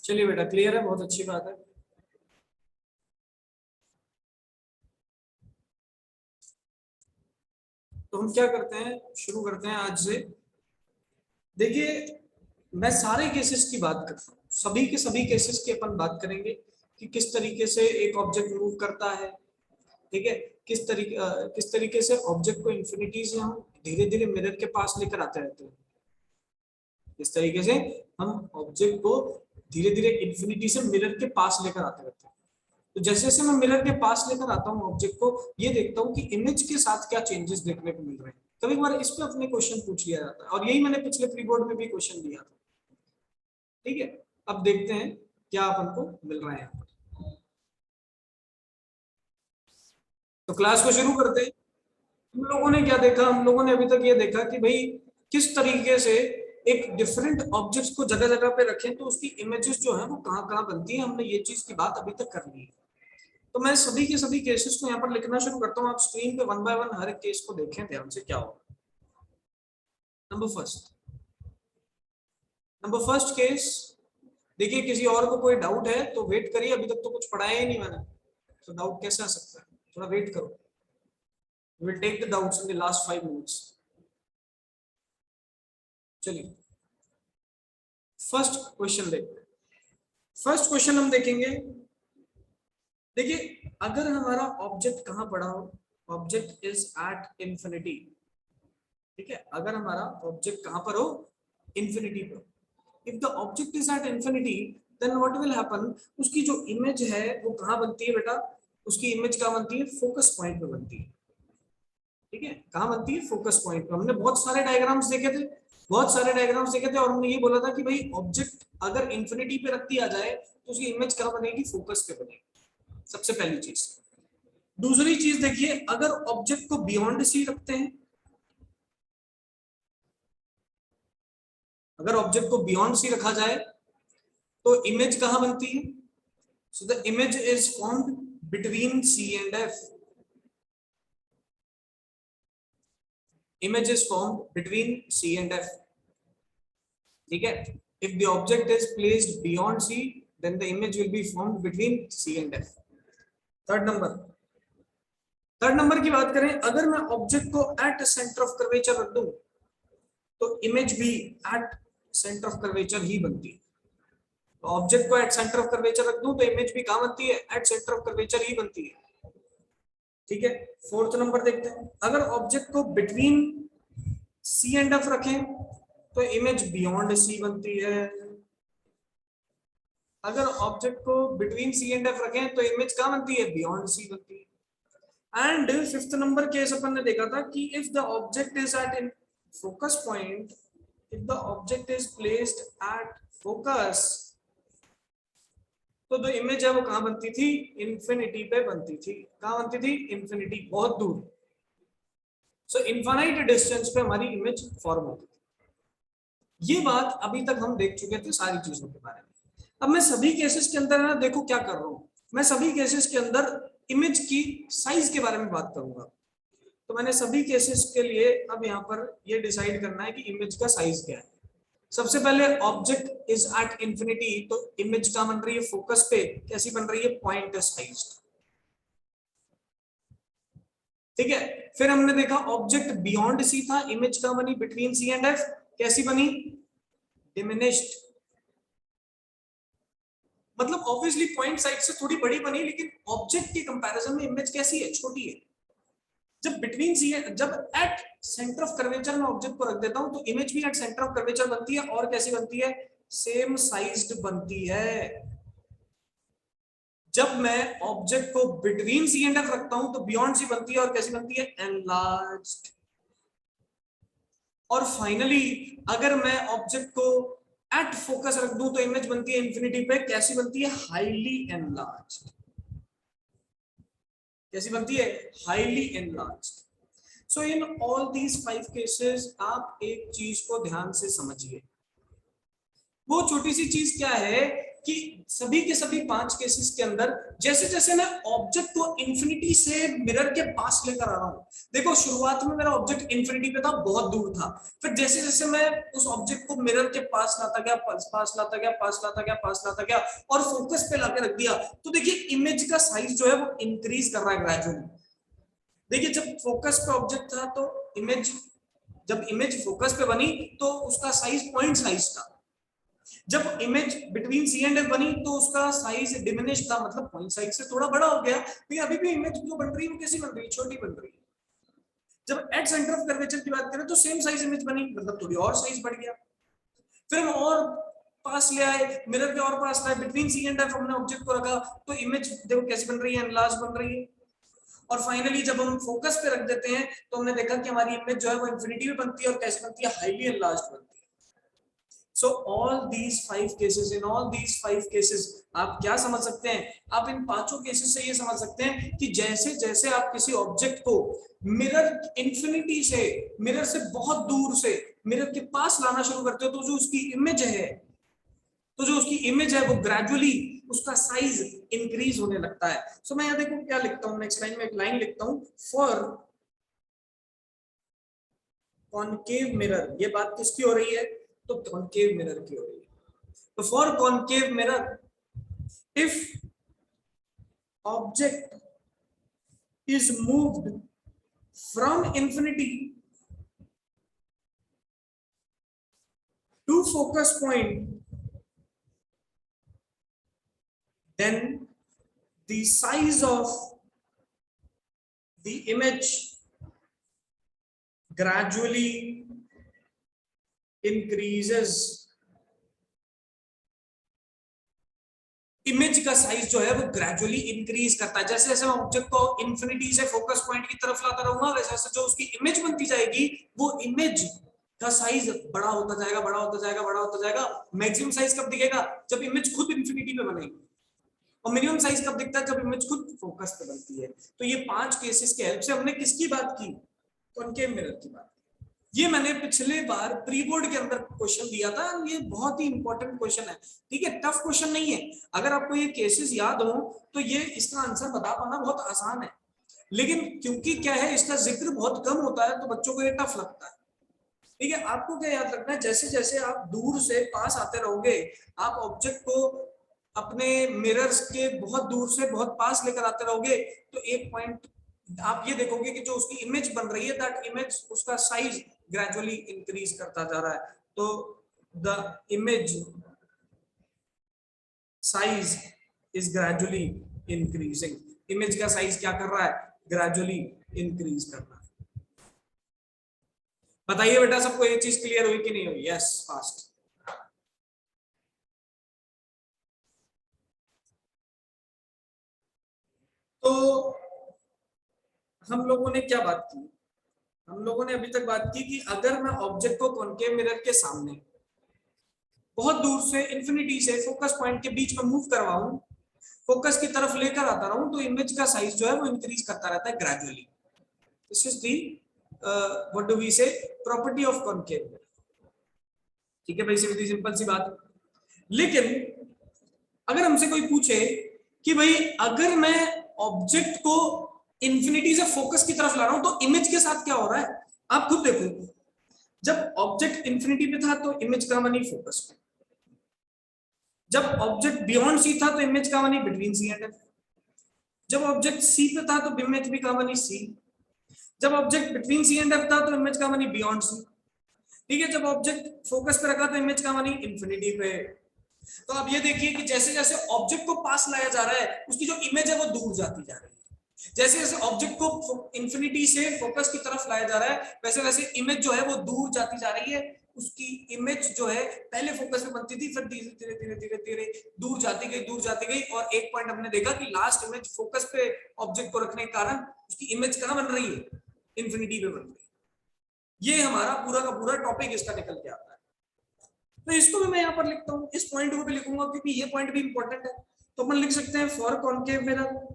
चलिए बेटा, क्लियर है, बहुत अच्छी बात है। तो हम क्या करते हैं, शुरू करते हैं आज से। देखिए, मैं सारे केसेस की बात करता हूँ, सभी के सभी केसेस की अपन बात करेंगे कि किस तरीके से एक ऑब्जेक्ट मूव करता है। ठीक है, किस तरीके से ऑब्जेक्ट को इंफिनिटी से हम धीरे धीरे मिरर के पास लेकर आते रहते हैं। इस तरीके से हम ऑब्जेक्ट को धीरे धीरे इंफिनिटी से मिरर के पास लेकर आते रहते हैं। तो जैसे जैसे मैं मिरर के पास लेकर आता हूँ ऑब्जेक्ट को, ये देखता हूँ कि इमेज के साथ क्या चेंजेस देखने को मिल रहे हैं। कभी कभार इस पे अपने क्वेश्चन पूछ लिया जाता है, और यही मैंने पिछले प्री बोर्ड में भी क्वेश्चन दिया था। ठीक है, अब देखते हैं क्या अपन को मिल रहा है यहाँ पर। तो क्लास को शुरू करते हैं। हम लोगों ने क्या देखा, हम लोगों ने अभी तक ये देखा कि भाई किस तरीके से एक डिफरेंट ऑब्जेक्ट्स को जगह जगह पे रखें तो उसकी इमेजेस जो है वो कहाँ कहाँ बनती है। हमने ये चीज की बात अभी तक कर ली है। तो मैं सभी के सभी केसेस को यहाँ पर लिखना शुरू करता हूँ। आप स्क्रीन पे वन बाय वन हर एक केस को देखें ध्यान से क्या होगा। Number first case. देखिए, किसी और को कोई डाउट है तो वेट करिए, अभी तक तो कुछ पढ़ाया ही नहीं मैंने, तो डाउट कैसे आ सकता है। थोड़ा वेट करो, will take the doubts in the last 5 minutes. चलिए, फर्स्ट क्वेश्चन देखते हैं। फर्स्ट क्वेश्चन हम देखेंगे। देखिए, अगर हमारा ऑब्जेक्ट कहां पड़ा हो, ऑब्जेक्ट इज एट इंफिनिटी। ठीक है, अगर हमारा ऑब्जेक्ट कहां पर हो, इंफिनिटी पर। If the object is at infinity, then what will happen, उसकी जो इमेज है वो कहां बनती है बेटा, उसकी इमेज कहां बनती है, फोकस पॉइंट पे बनती है। ठीक है, कहां बनती है, फोकस पॉइंट पे। हमने बहुत सारे डायग्राम्स देखे थे, और हमने ये बोला था कि भाई ऑब्जेक्ट अगर इंफिनिटी पे रख दिया जाए तो उसकी इमेज कहां बनेगी, फोकस पे बनेगी। सबसे पहली चीज। दूसरी चीज देखिए, अगर ऑब्जेक्ट को बियॉन्ड सी रखते हैं, अगर ऑब्जेक्ट को बियॉन्ड सी रखा जाए तो इमेज कहां बनती है, so the image is formed between C and F. Image is formed between C and F. ठीक है, if the object is placed beyond C, then the image will be formed between C and F. Third number की बात करें, अगर मैं object को at centre of curvature रख दूं तो इमेज भी एट सेंटर ऑफ कर्वेचर ही बनती है। तो ऑब्जेक्ट को एट सेंटर ऑफ कर्वेचर रख दूं तो इमेज भी कहां बनती है, एट सेंटर ऑफ कर्वेचर ही बनती है। ठीक है, फोर्थ नंबर देखते हैं। अगर ऑब्जेक्ट को बिटवीन सी एंड एफ रखें तो इमेज बियॉन्ड सी बनती है। अगर ऑब्जेक्ट को बिटवीन सी एंड एफ रखें तो इमेज कहां बनती है, बियॉन्ड सी बनती है। एंड फिफ्थ नंबर केस अपन ने देखा था कि if the object is at in focus point, if the object is placed at focus, तो जो इमेज है वो कहां बनती थी, इंफिनिटी पे बनती थी। कहां बनती थी, इंफिनिटी, बहुत दूर। सो इनफाइनाइट डिस्टेंस पे हमारी इमेज फॉर्म होती थी। ये बात अभी तक हम देख चुके थे सारी चीजों के बारे में। अब मैं सभी केसेस के अंदर ना, देखो क्या कर रहा हूं, मैं सभी केसेस के अंदर इमेज की साइज के बारे में बात करूंगा। तो मैंने सभी केसेस के लिए अब यहाँ पर ये डिसाइड करना है कि इमेज का साइज क्या है। सबसे पहले ऑब्जेक्ट इज एट इंफिनिटी, तो इमेज क्या बन रही है, फोकस पे कैसी बन रही है, पॉइंट साइज। ठीक है, फिर हमने देखा ऑब्जेक्ट बियॉन्ड सी था, इमेज क्या बनी, बिटवीन सी एंड एफ, कैसी बनी, डिमिनिश्ड। मतलब ऑब्वियसली पॉइंट साइड से थोड़ी बड़ी बनी, लेकिन ऑब्जेक्ट के कंपैरिजन में इमेज कैसी है, छोटी है। जब बिटवीन सी, जब एट सेंटर ऑफ कर्वेचर में ऑब्जेक्ट को रख देता हूं तो इमेज भी एट सेंटर ऑफ कर्वेचर बनती है, और कैसी बनती है, सेम साइज्ड बनती है। जब मैं ऑब्जेक्ट को बिटवीन सी एंड एफ रखता हूं तो बियॉन्ड सी बनती है, और कैसी बनती है, एनलार्ज्ड। और फाइनली अगर मैं ऑब्जेक्ट को एट फोकस रख दूं तो इमेज बनती है इंफिनिटी पे, कैसी बनती है, हाईली एनलार्ज्ड। कैसी बनती है, highly enlarged. So in all these 5 cases आप एक चीज को ध्यान से समझिए। वो छोटी सी चीज क्या है कि सभी के सभी 5 केसेस के अंदर जैसे जैसे मैं ऑब्जेक्ट को इंफिनिटी से मिरर के पास लेकर आ रहा हूं, देखो शुरुआत में मेरा ऑब्जेक्ट इंफिनिटी पे था, बहुत दूर था, फिर जैसे जैसे मैं उस ऑब्जेक्ट को मिरर के पास लाता गया, पास लाता गया, पास लाता गया, पास लाता गया और फोकस पे लाके रख दिया, तो देखिए इमेज का साइज जो है वो इंक्रीज कर रहा है ग्रेजुअली। देखिए जब फोकस पे ऑब्जेक्ट था तो जब इमेज फोकस पे बनी तो उसका साइज पॉइंट साइज था, जब image between C and F बनी तो उसका साइज डिमिनिश था, मतलब पॉइंट साइज से थोड़ा बड़ा हो गया, लेकिन अभी भी इमेज जो बन रही है वो कैसी बन रही है, छोटी बन रही है। जब एट सेंटर ऑफ कर्वेचर की बात करें तो सेम साइज इमेज बनी, मतलब थोड़ी और साइज बढ़ गया। फिर हम और पास ले आए, मिरर के और पास लाए, बिटवीन सी एंड एफ हमने ऑब्जेक्ट को रखा, तो इमेज देखो कैसी बन रही है, एनलार्ज बन रही है। और फाइनली जब हम फोकस पे रख देते हैं तो हमने देखा कि हमारी इमेज जो है वो इंफिनिटी में बनती है और कैसे बनती है, हाईली एनलार्ज्ड बनती है। So all these 5 cases, in all these 5 cases, आप क्या समझ सकते हैं, आप इन 5 केसेस से ये समझ सकते हैं कि जैसे जैसे आप किसी ऑब्जेक्ट को मिरर इंफिनिटी से, मिरर से बहुत दूर से मिरर के पास लाना शुरू करते हो तो जो उसकी इमेज है वो ग्रेजुअली उसका साइज इंक्रीज होने लगता है। सो मैं यहाँ देखो क्या लिखता हूँ, नेक्स्ट लाइन में एक लाइन लिखता हूँ, फॉर कॉनकेव मिरर, ये बात किसकी हो रही है, तो कॉनकेव मिरर की हो रही है। तो for concave mirror if object is moved from infinity to focus point, then the size of the image gradually increases। Image का साइज जो है वो ग्रेजुअली इंक्रीज करता है, जैसे जैसे मैं ऑब्जेक्ट को इंफिनिटी से फोकस पॉइंट की तरफ लाता रहूंगा वैसे वैसे जो उसकी इमेज बनती जाएगी वो इमेज का साइज बड़ा होता जाएगा, बड़ा होता जाएगा, बड़ा होता जाएगा। मैक्सिमम साइज कब दिखेगा, जब इमेज खुद इंफिनिटी पे बनेगी, और मिनिमम साइज कब दिखता है, जब इमेज खुद फोकस पे बनती है। तो ये 5 केसेस के हेल्प से हमने किसकी बात की, कॉनकेव मिरर की बात। ये मैंने पिछले बार प्री बोर्ड के अंदर क्वेश्चन दिया था, ये बहुत ही इंपॉर्टेंट क्वेश्चन है, ठीक है, टफ क्वेश्चन नहीं है। अगर आपको ये केसेस याद हो तो ये इसका आंसर बता पाना बहुत आसान है, लेकिन क्योंकि क्या है इसका जिक्र बहुत कम होता है तो बच्चों को ये टफ लगता है। ठीक है, आपको क्या याद रखना है, जैसे जैसे आप दूर से पास आते रहोगे, आप ऑब्जेक्ट को अपने मिरर्स के बहुत दूर से बहुत पास लेकर आते रहोगे, तो एक पॉइंट आप ये देखोगे कि जो उसकी इमेज बन रही है, दैट इमेज उसका साइज ग्रेजुअली इंक्रीज करता जा रहा है। तो the image size is gradually increasing, image का साइज क्या कर रहा है, ग्रेजुअली इंक्रीज कर रहा है। बताइए बेटा सबको ये चीज क्लियर हुई कि नहीं हुई, यस फास्ट। तो हम लोगों ने क्या बात की, हम लोगों ने अभी तक बात की कि अगर मैं ऑब्जेक्ट को कॉनकेव मिरर के सामने बहुत दूर से इंफिनिटी से फोकस पॉइंट के बीच में मूव करवाऊं, फोकस की तरफ लेकर आता रहूं, तो इमेज का साइज जो है वो इंक्रीज करता रहता है gradually. This is the what do we say property of concave mirror. ठीक है भाई, सीधी सिंपल सी बात। लेकिन अगर हमसे कोई पूछे कि भाई अगर मैं ऑब्जेक्ट को इंफिनिटी से फोकस की तरफ ला रहा हूं तो इमेज के साथ क्या हो रहा है, आप खुद देखो। जब ऑब्जेक्ट इंफिनिटी पे था तो इमेज कहां बनी, फोकस पे। जब ऑब्जेक्ट बियॉन्ड सी था तो इमेज कहां बनी, बिटवीन सी एंड एफ। जब ऑब्जेक्ट सी पे था तो इमेज भी कहां बनी, सी। जब object between C and F था तो इमेज कहां बनी, बियॉन्ड सी। ठीक है, जब ऑब्जेक्ट फोकस पे रखा तो इमेज कहां बनी, इंफिनिटी पे। तो अब ये देखिए कि जैसे जैसे ऑब्जेक्ट को पास लाया जा रहा है उसकी जो इमेज है वो दूर जाती जा रही है। जैसे जैसे ऑब्जेक्ट को इंफिनिटी से फोकस की तरफ लाया जा रहा है वैसे वैसे इमेज जो है वो दूर जाती जा रही है। उसकी इमेज जो है पहले फोकस में बनती थी, फिर धीरे धीरे धीरे धीरे धीरे दूर जाती गई, दूर जाती गई, और एक पॉइंट हमने देखा कि लास्ट इमेज फोकस पे ऑब्जेक्ट को रखने के कारण उसकी इमेज कहां बन रही है, इंफिनिटी पे बन रही है। ये हमारा पूरा का पूरा टॉपिक इसका निकल के आता है। तो इसको भी मैं यहाँ पर लिखता हूँ, इस पॉइंट को भी लिखूंगा क्योंकि ये पॉइंट भी इंपॉर्टेंट है। तो अपन लिख सकते हैं for concave mirror,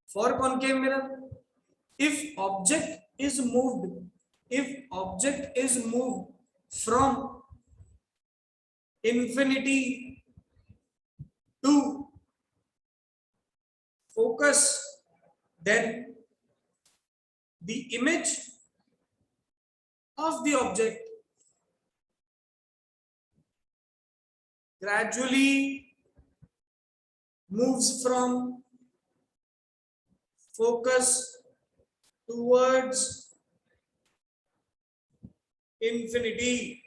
for concave mirror if object is moved, if object is moved from infinity to focus, then the image of the object gradually moves from focus towards infinity.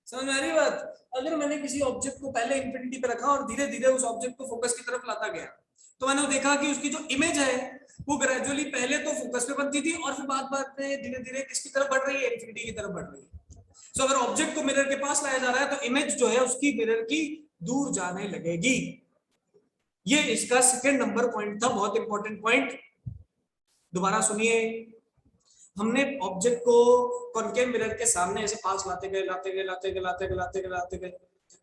समझ में आ रही बात? अगर मैंने किसी ऑब्जेक्ट को पहले infinity पे रखा और धीरे धीरे उस ऑब्जेक्ट को फोकस की तरफ लाता गया, तो मैंने देखा कि उसकी जो इमेज है वो ग्रेजुअली पहले तो फोकस पे बनती थी और फिर बाद में धीरे धीरे किसकी तरफ बढ़ रही है, इंफिनिटी की तरफ बढ़ रही है. सो अगर ऑब्जेक्ट को मिरर के पास लाया जा रहा है तो इमेज जो है उसकी मिरर की दूर जाने लगेगी. ये इसका सेकंड नंबर पॉइंट था, बहुत इंपॉर्टेंट पॉइंट. दोबारा सुनिए. हमने ऑब्जेक्ट को कॉनकेव मिरर के सामने ऐसे पास लाते गए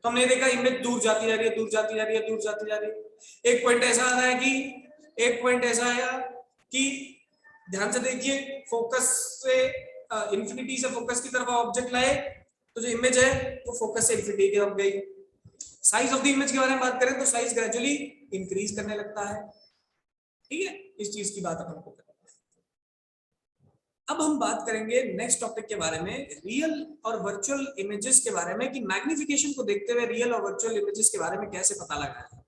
तो हमने देखा इमेज दूर जाती जा रही है, दूर जाती जा रही है, दूर जाती जा रही है. एक पॉइंट ऐसा आ रहा है कि एक पॉइंट ऐसा आया कि ध्यान से देखिए, फोकस से इंफिनिटी से फोकस की तरफ ऑब्जेक्ट लाए तो जो इमेज है वो फोकस से इंफिनिटी की तरफ गई. साइज ऑफ द इमेज के बारे में बात करें तो साइज ग्रेजुअली इंक्रीज करने लगता है. ठीक है, इस चीज की बात अपन को करें. अब हम बात करेंगे नेक्स्ट टॉपिक के बारे में, रियल और वर्चुअल इमेजेस के बारे में, कि मैग्निफिकेशन को देखते हुए रियल और वर्चुअल इमेजेस के बारे में कैसे पता लगाया है.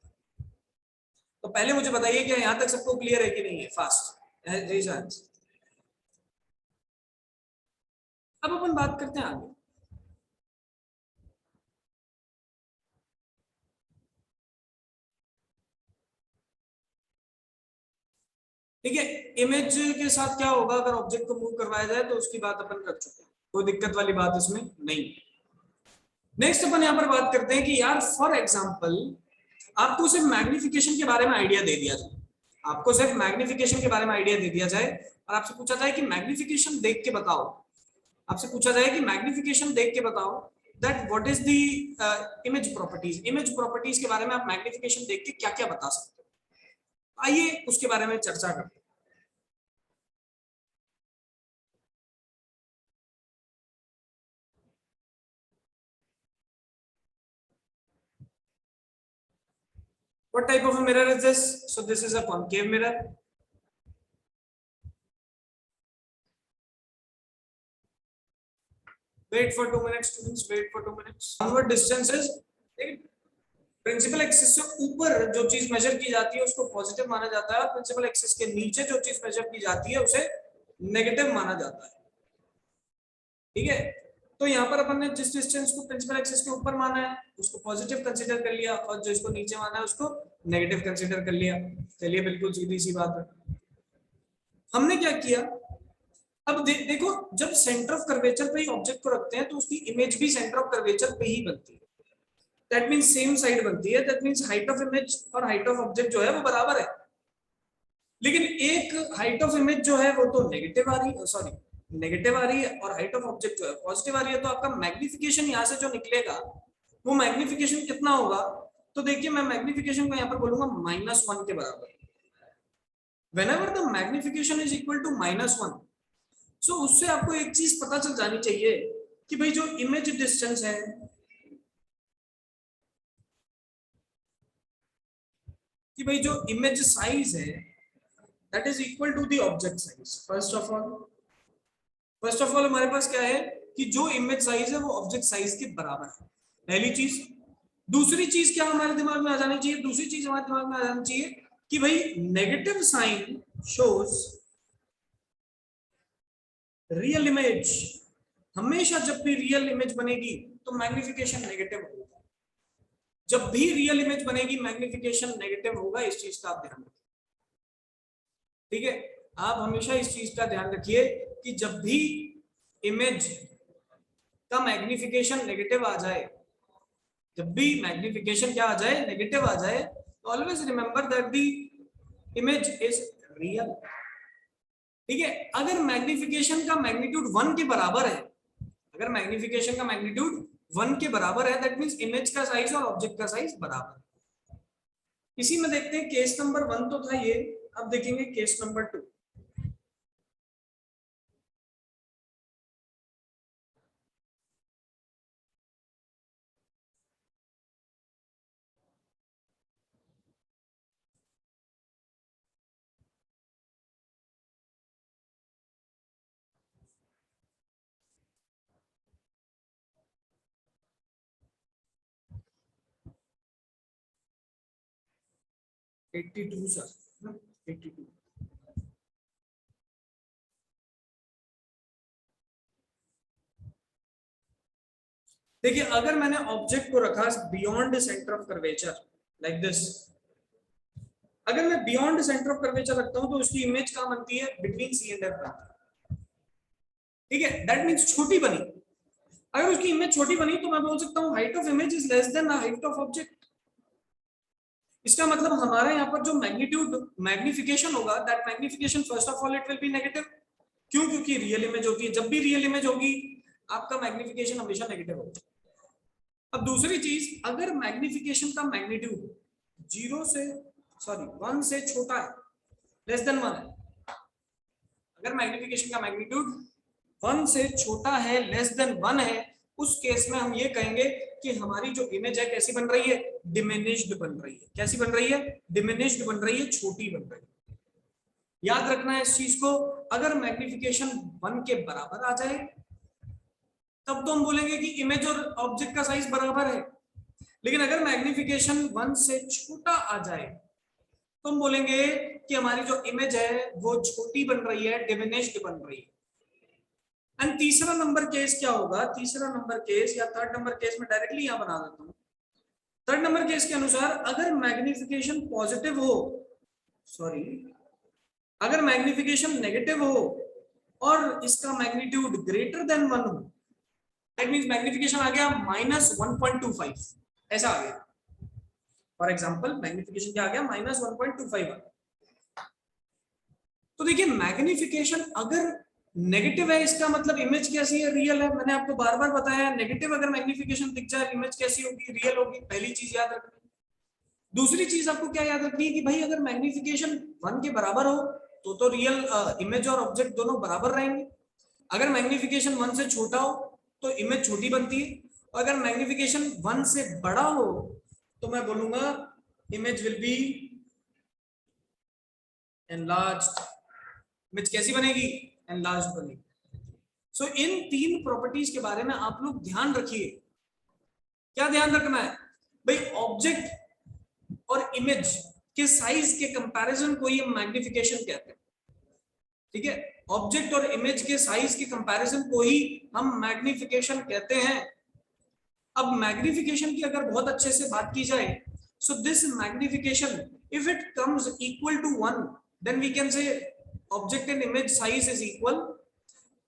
तो पहले मुझे बताइए कि यहां तक सबको क्लियर है कि नहीं है. फास्ट. अब अपन बात करते हैं आगे. ठीक है, इमेज के साथ क्या होगा अगर ऑब्जेक्ट को मूव करवाया जाए, तो उसकी बात अपन कर चुके हैं, कोई दिक्कत वाली बात इसमें नहीं. नेक्स्ट अपन यहां पर बात करते हैं कि यार फॉर एग्जांपल आपको सिर्फ मैग्निफिकेशन के बारे में आइडिया दे दिया जाए, आपको सिर्फ मैग्निफिकेशन के बारे में आइडिया दे दिया जाए और आपसे पूछा जाए कि मैग्निफिकेशन देख के बताओ, आपसे पूछा जाए कि मैग्निफिकेशन देख के बताओ that what is the image properties के बारे में आप मैग्निफिकेशन देख के क्या क्या बता सकते हो. आइए उसके बारे में चर्चा करते हैं. What type of a mirror is this? So this is a concave mirror. Wait for 2 minutes, students. Wait for 2 minutes. Downward distance is principal axis से ऊपर जो चीज मेजर की जाती है उसको पॉजिटिव माना जाता है और प्रिंसिपल एक्सिस के नीचे जो चीज मेजर की जाती है उसे नेगेटिव माना जाता है. ठीक है, तो यहाँ पर अपन ने जिस डिस्टेंस को प्रिंसिपल एक्सिस के ऊपर माना है उसको पॉजिटिव कंसीडर कर लिया और जो इसको नीचे माना है उसको नेगेटिव कंसीडर कर लिया. चलिए, बिल्कुल सीधी सी बात है. हमने क्या किया, अब देखो, जब सेंटर ऑफ कर्वेचर पे ही ऑब्जेक्ट को रखते हैं तो उसकी इमेज भी सेंटर ऑफ कर्वेचर पे ही बनती है. दैट मींस सेम साइड बनती है. That means height of image और हाइट ऑफ ऑब्जेक्ट जो है वो बराबर है. लेकिन एक हाइट ऑफ इमेज जो है वो तो नेगेटिव आ रही है, सॉरी नेगेटिव आ रही है, और हाइट ऑफ ऑब्जेक्ट जो है पॉजिटिव आ रही है. तो आपका मैग्निफिकेशन यहाँ से जो निकलेगा वो मैग्निफिकेशन कितना होगा, तो देखिए मैं मैग्निफिकेशन को यहाँ पर बोलूंगा -1 के बराबर. whenever the magnification is equal to -1, सो उससे आपको एक चीज पता चल जानी चाहिए कि भाई जो इमेज डिस्टेंस है, कि भाई जो इमेज साइज है that is equal to the object size. First of all हमारे पास क्या है कि जो इमेज साइज है वो ऑब्जेक्ट साइज के बराबर है, पहली चीज. दूसरी चीज क्या हमारे दिमाग में आ जानी चाहिए, दूसरी चीज हमारे दिमाग में आ जानी चाहिए कि भाई negative sign shows real image. हमेशा जब भी रियल इमेज बनेगी तो मैग्निफिकेशन नेगेटिव होगा. जब भी रियल इमेज बनेगी मैग्निफिकेशन नेगेटिव होगा. इस चीज का आप ध्यान रखिए. ठीक है, आप हमेशा इस चीज का ध्यान रखिए कि जब भी इमेज का मैग्निफिकेशन नेगेटिव आ जाए, जब भी मैग्निफिकेशन क्या आ जाए, नेगेटिव आ जाए, तो always remember that the image is real. ठीक है, अगर मैग्निफिकेशन का मैग्नीट्यूड 1 के बराबर है, अगर मैग्निफिकेशन का मैग्नीट्यूड 1 के बराबर है, दैट मींस इमेज का साइज और ऑब्जेक्ट का साइज बराबर. इसी में देखते हैं केस नंबर 1 तो था ये, अब देखेंगे केस नंबर 2. 82 सर, 82। देखिए अगर मैंने ऑब्जेक्ट को रखा beyond centre of curvature like this, अगर मैं बियॉन्ड सेंटर ऑफ कर्वेचर रखता हूं तो उसकी इमेज कहां बनती है, बिटवीन सी एंड एफ बनती है। ठीक है, दैट मींस छोटी बनी। अगर उसकी इमेज छोटी बनी तो मैं बोल सकता हूं height of image is less than height of object. इसका मतलब हमारे यहाँ पर जो मैग्नीट्यूड मैग्निफिकेशन होगा, that magnification first of all it will B negative. क्यों? क्योंकि रियल इमेज होती है, जब भी रियल इमेज होगी आपका मैग्निफिकेशन हमेशा नेगेटिव होगा। अब दूसरी चीज, अगर मैग्निफिकेशन का मैग्नीट्यूड 1 से छोटा है, लेस देन 1 है, अगर मैग्निफिकेशन का मैग्नीट्यूड 1 से छोटा है, लेस देन 1 है, उस केस में हम ये कहेंगे कि हमारी जो इमेज है कैसी बन रही है, डिमिनिश्ड बन रही है। कैसी बन रही है? डिमिनिश्ड बन रही है, छोटी बन रही है। याद रखना है इस चीज को। अगर मैग्निफिकेशन 1 के बराबर आ जाए तब तो हम बोलेंगे कि इमेज और ऑब्जेक्ट का साइज बराबर है, लेकिन अगर मैग्निफिकेशन 1 से छोटा आ जाए तो हम बोलेंगे कि हमारी जो इमेज है वो छोटी बन रही है, डिमिनिश्ड बन रही है। एंड तीसरा नंबर केस क्या होगा? तीसरा नंबर केस या थर्ड नंबर केस में डायरेक्टली यहां बना देता हूं। थर्ड नंबर केस के अनुसार अगर मैग्निफिकेशन पॉजिटिव हो, सॉरी, अगर मैग्निफिकेशन नेगेटिव हो और इसका मैग्नीट्यूड ग्रेटर देन 1 हो, दैट मींस मैग्निफिकेशन आ गया -1.25, ऐसा आ गया। फॉर एग्जांपल मैग्निफिकेशन क्या आ गया? -1.25 आ गया। तो देखिए मैग्निफिकेशन अगर नेगेटिव है, इसका मतलब इमेज कैसी है? रियल है। मैंने आपको बार बार बताया नेगेटिव अगर मैग्निफिकेशन दिख जाए इमेज कैसी होगी? रियल होगी। पहली चीज याद रखनी। दूसरी चीज आपको क्या याद रखनी है कि भाई अगर मैग्निफिकेशन 1 के बराबर हो तो रियल इमेज और ऑब्जेक्ट दोनों बराबर रहेंगे। अगर मैग्निफिकेशन 1 से छोटा हो तो इमेज छोटी बनती है, और अगर मैग्निफिकेशन 1 से बड़ा हो तो मैं बोलूंगा image will B enlarged. Image कैसी बनेगी? एनलार्ज्ड बनेगी। सो इन तीन प्रॉपर्टीज के बारे में आप लोग ध्यान रखिए। क्या ध्यान रखना है भाई? ऑब्जेक्ट और इमेज के साइज के कंपैरिजन को ये मैग्निफिकेशन कहते हैं। ठीक है, ऑब्जेक्ट और इमेज के साइज के कंपैरिजन को ही हम मैग्निफिकेशन कहते हैं। अब मैग्निफिकेशन की अगर बहुत अच्छे से बात की जाए, so this magnification if it comes equal to 1 then we can say object and image size is equal.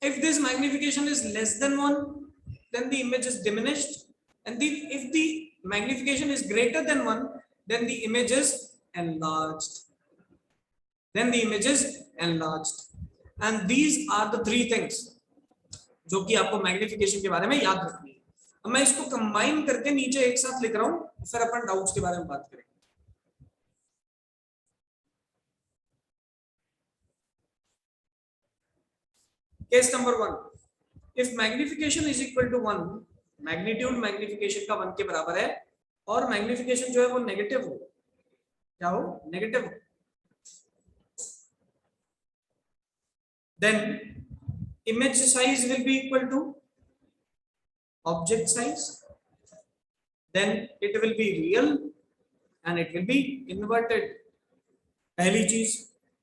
If this magnification is less than 1 then the image is diminished, and if the magnification is greater than 1 then the image is enlarged. And these are the three things जो कि आपको magnification के बारे में याद रखनी है। अब मैं इसको कंबाइन करके नीचे एक साथ लिख रहा हूं, फिर अपन डाउट्स के बारे में बात करेंगे। Case number 1, if magnification is equal to 1, magnitude magnification का 1 के बराबर है और मैग्निफिकेशन जो है वो नेगेटिव हो, क्या हो? नेगेटिव हो, then image size will be equal to object size, then it will be real and it will be inverted. पहली चीज।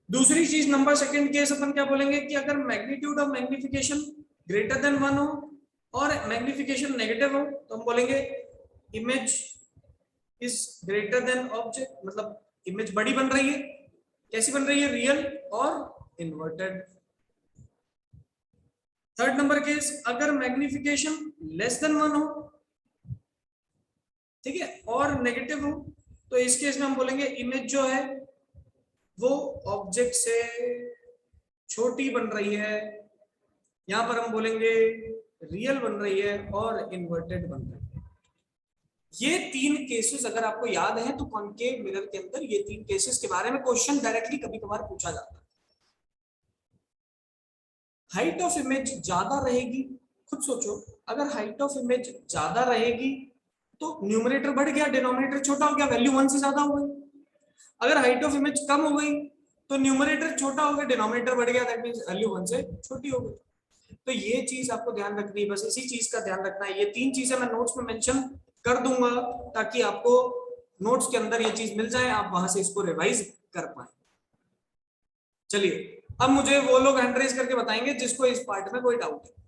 दूसरी चीज, नंबर सेकंड केस अपन क्या बोलेंगे कि अगर magnitude of magnification greater than 1 हो और मैग्निफिकेशन नेगेटिव हो तो हम बोलेंगे image is greater than object, मतलब इमेज बड़ी बन रही है। कैसी बन रही है? रियल और इन्वर्टेड। थर्ड नंबर केस, अगर मैग्निफिकेशन लेस देन 1 हो, ठीक है, और नेगेटिव हो, तो इस केस में हम बोलेंगे इमेज जो है वो ऑब्जेक्ट से छोटी बन रही है। यहां पर हम बोलेंगे रियल बन रही है और इन्वर्टेड बन रही है। ये तीन केसेस अगर आपको याद है तो कॉनकेव मिरर के अंदर ये तीन केसेस के बारे में क्वेश्चन डायरेक्टली कभी कभार पूछा जाता है। हाइट ऑफ इमेज ज्यादा रहेगी, खुद सोचो, अगर हाइट ऑफ इमेज ज्यादा रहेगी तो न्यूमरेटर बढ़ गया, डिनोमिनेटर छोटा हो गया, वैल्यू 1 से ज्यादा हो गई। अगर हाइट ऑफ इमेज कम हो गई तो न्यूमरेटर छोटा हो गया, डिनोमिनेटर बढ़ गया, दैट मींस वैल्यू 1 से छोटी हो गई। तो ये चीज आपको ध्यान रखनी है, बस इसी चीज का ध्यान रखना है। ये तीन चीजें मैं नोट्स में मेंशन कर दूंगा ताकि आपको नोट्स के अंदर ये चीज मिल जाए, आप वहां से इसको रिवाइज कर पाए। चलिए अब मुझे वो लोग हैंड रेज करके बताएंगे जिसको इस पार्ट में कोई डाउट है।